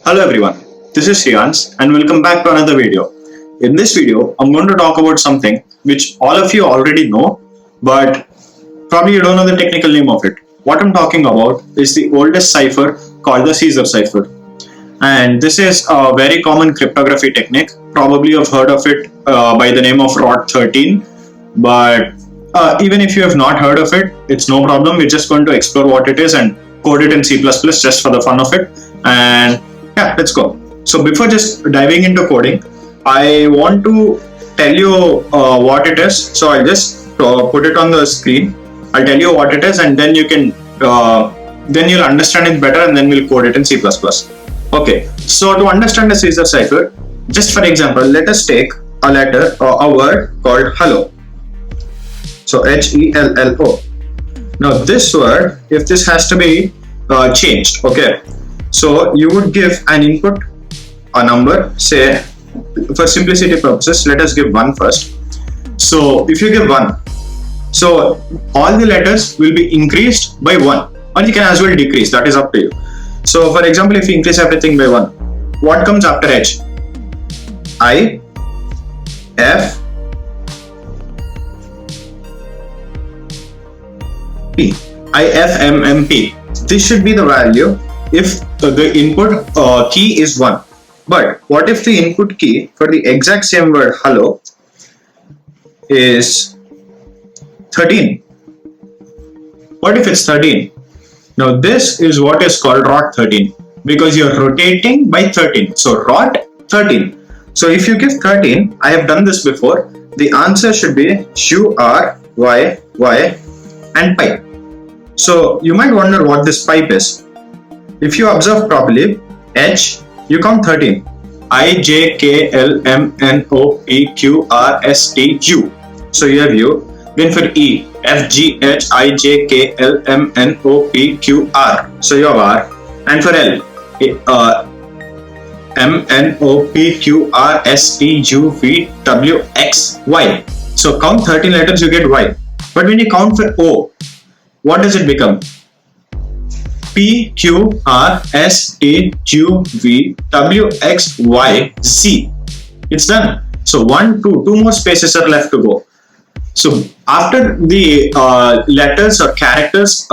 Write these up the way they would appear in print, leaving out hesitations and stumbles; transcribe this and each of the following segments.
Hello everyone, this is Shriyans and welcome back to another video. In this video, I'm going to talk about something which all of you already know, but probably you don't know the technical name of it. What I'm talking about is the oldest cipher called the Caesar cipher. And this is a very common cryptography technique. Probably you've heard of it by the name of ROT13, but even if you have not heard of it, it's no problem. We're just going to explore what it is and code it in C++ just for the fun of it. And yeah, let's go. So before just diving into coding, I want to tell you what it is. So I'll just put it on the screen. I'll tell you what it is, and then you can then you'll understand it better, and then we'll code it in C++. Okay. So to understand the Caesar cipher, just for example, let us take a letter or a word called hello. So HELLO. Now this word, if this has to be changed, okay. So you would give an input, a number, say for simplicity purposes, let us give 1 first. So if you give 1, so all the letters will be increased by 1, or you can as well decrease, that is up to you. So for example, if you increase everything by 1, what comes after H? I, F, P. I, F, M, M, P. This should be the value if the input key is 1. But what if the input key for the exact same word hello is 13? What if it's 13? Now this is what is called ROT13, because you're rotating by 13. So ROT 13. So if you give 13, I have done this before, the answer should be U, R, Y, Y and pipe. So you might wonder what this pipe is. If you observe properly, H, you count 13. I, J, K, L, M, N, O, P, Q, R, S, T, U. So you have U. Then for E, F, G, H, I, J, K, L, M, N, O, P, Q, R. So you have R. And for L, M, N, O, P, Q, R, S, T, U, V, W, X, Y. So count 13 letters, you get Y. But when you count for O, what does it become? P, Q, R, S, T, U, V, W, X, Y, Z. It's done. So 1, 2 more spaces are left to go. So after the letters or characters,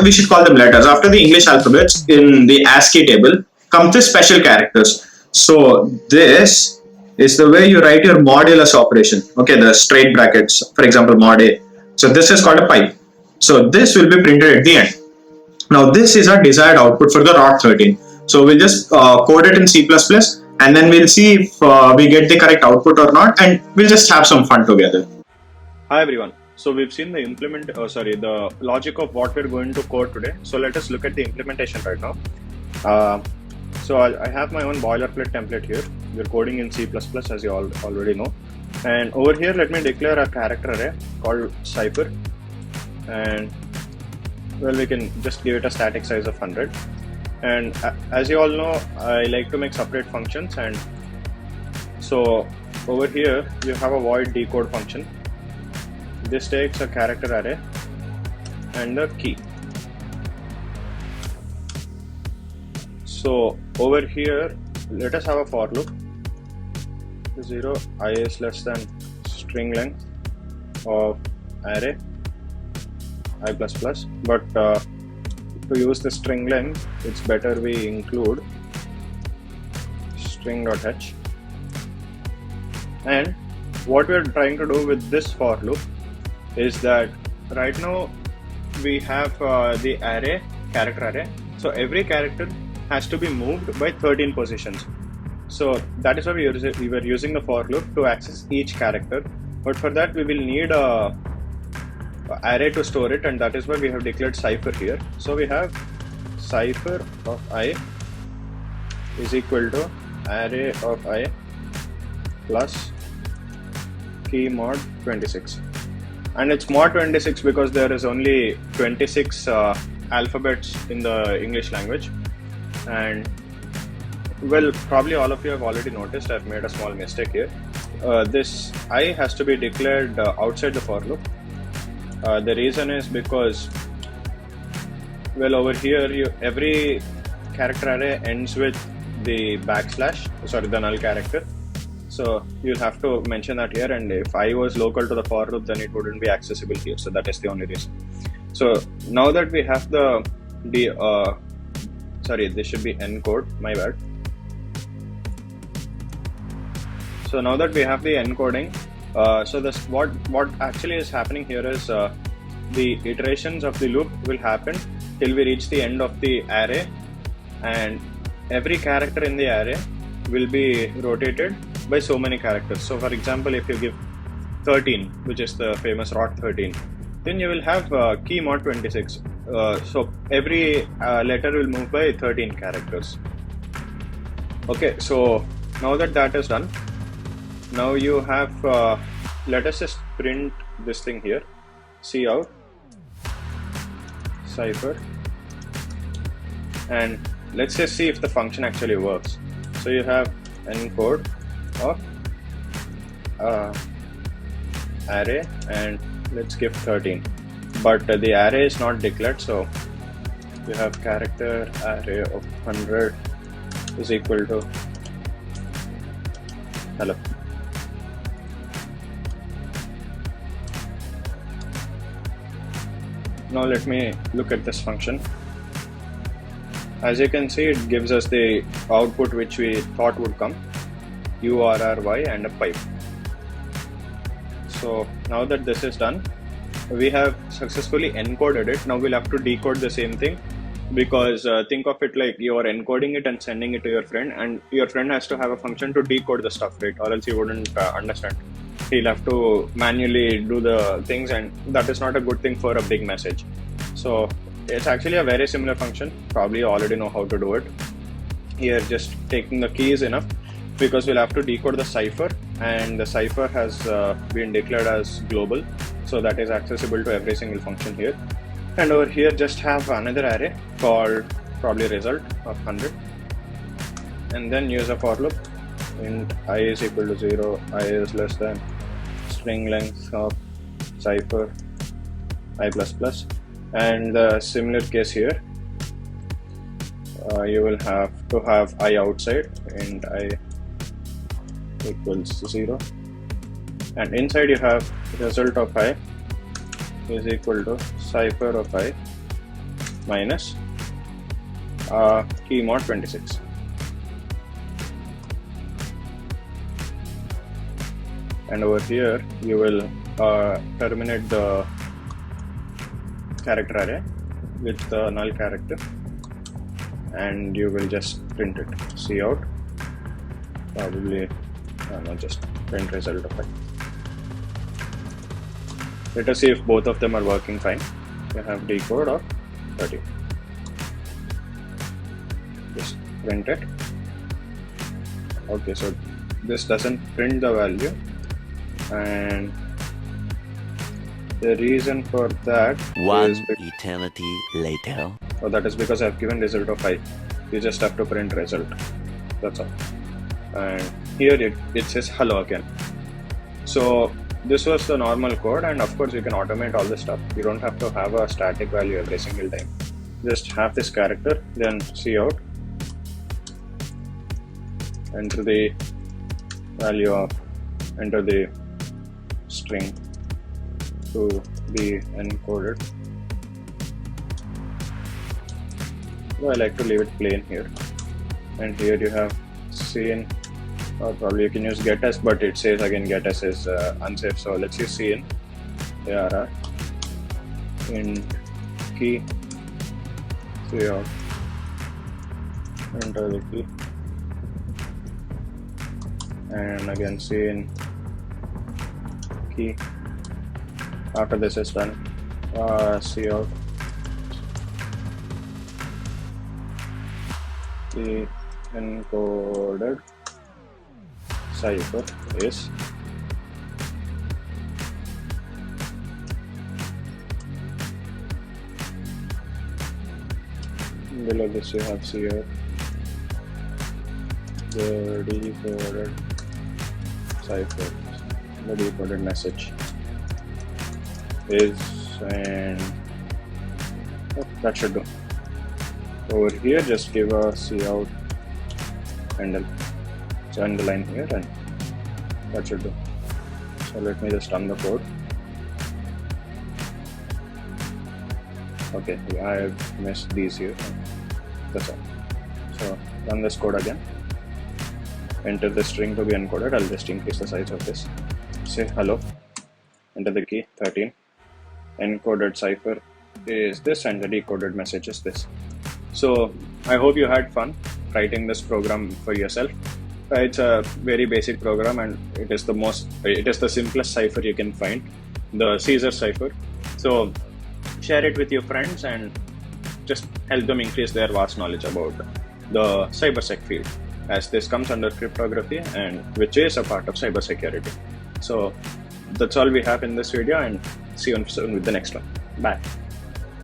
we should call them letters. After the English alphabets in the ASCII table come the special characters. So this is the way you write your modulus operation. Okay, the straight brackets, for example, mod A. So this is called a pipe. So this will be printed at the end. Now this is our desired output for the ROT13. So we'll just code it in C++ and then we'll see if we get the correct output or not, and we'll just have some fun together. Hi everyone. So we've seen the the logic of what we're going to code today. So let us look at the implementation right now. So I have my own boilerplate template here. We're coding in C++ as you already know. And over here, let me declare a character array called Cypher. And well, we can just give it a static size of 100. And as you all know, I like to make separate functions. And so over here, you have a void decode function. This takes a character array and the key. So over here, let us have a for loop. 0 I is less than string length of array I++, but to use the string length, it's better we include string.h. And what we're trying to do with this for loop is that right now we have the array, character array. So every character has to be moved by 13 positions. So that is why we were using the for loop to access each character. But for that we will need a array to store it, and that is why we have declared Cypher here. So we have Cypher of I is equal to array of I plus key mod 26. And it's mod 26 because there is only 26 alphabets in the English language. And well, probably all of you have already noticed I've made a small mistake here. This I has to be declared outside the for loop. The reason is because, well, over here every character array ends with the the null character. So you'll have to mention that here, and if I was local to the for loop, then it wouldn't be accessible here. So that is the only reason. So now that we have this should be encode, my bad. So now that we have the encoding, so this what actually is happening here is the iterations of the loop will happen till we reach the end of the array, and every character in the array will be rotated by so many characters. So for example, if you give 13, which is the famous rot 13, then you will have key mod 26. So every letter will move by 13 characters. Okay, so now that is done, now you have let us just print this thing here, cout Cypher, and let's just see if the function actually works. So you have encode of array, and let's give 13, but the array is not declared, so you have character array of 100 is equal to hello. Now let me look at this function. As you can see, it gives us the output which we thought would come, URRY and a pipe. So now that this is done, we have successfully encoded it. Now we'll have to decode the same thing, because think of it like you are encoding it and sending it to your friend, and your friend has to have a function to decode the stuff, right? Or else he wouldn't understand. He'll have to manually do the things, and that is not a good thing for a big message. So it's actually a very similar function. Probably you already know how to do it. Here just taking the key is enough, because we'll have to decode the cipher, and the cipher has been declared as global, so that is accessible to every single function here. And over here just have another array called probably result of 100, and then use a for loop. Int I is equal to 0, I is less than string length of cipher I++, and the similar case here, you will have to have I outside, int I equals 0, and inside you have result of I is equal to cipher of I minus key mod 26. And over here you will terminate the character array with the null character, and you will just print it, cout probably no, just print result of it. Let us see if both of them are working fine. You have decode of 30. Just print it. Okay, so this doesn't print the value, and the reason for that is eternity later. Oh, that is because I've given result of 5. You just have to print result. That's all. And here it says hello again. So this was the normal code, and of course you can automate all this stuff. You don't have to have a static value every single time. Just have this character, then cout, enter the value of, enter the string to be encoded. So I like to leave it plain here, and here you have cin, or probably you can use getS, but it says again getS is unsafe, so let's use cin arr int key cout, enter the key, and again cin key. After this is done, cout the encoded cipher is below this. You have cout the decoded cipher, the decoded message is, and that should do. Over here just give a cout join the line here, and that should do. So let me just run the code. Okay, I have missed these here. That's all. So run this code again. Enter the string to be encoded. I'll just increase the size of this. Say hello. Enter the key 13. Encoded cipher is this, and the decoded message is this. So I hope you had fun writing this program for yourself. It's a very basic program, and it is the simplest cipher you can find, the Caesar cipher. So share it with your friends and just help them increase their vast knowledge about the cybersec field, as this comes under cryptography, and which is a part of cybersecurity. So that's all we have in this video, and see you soon with the next one. Bye.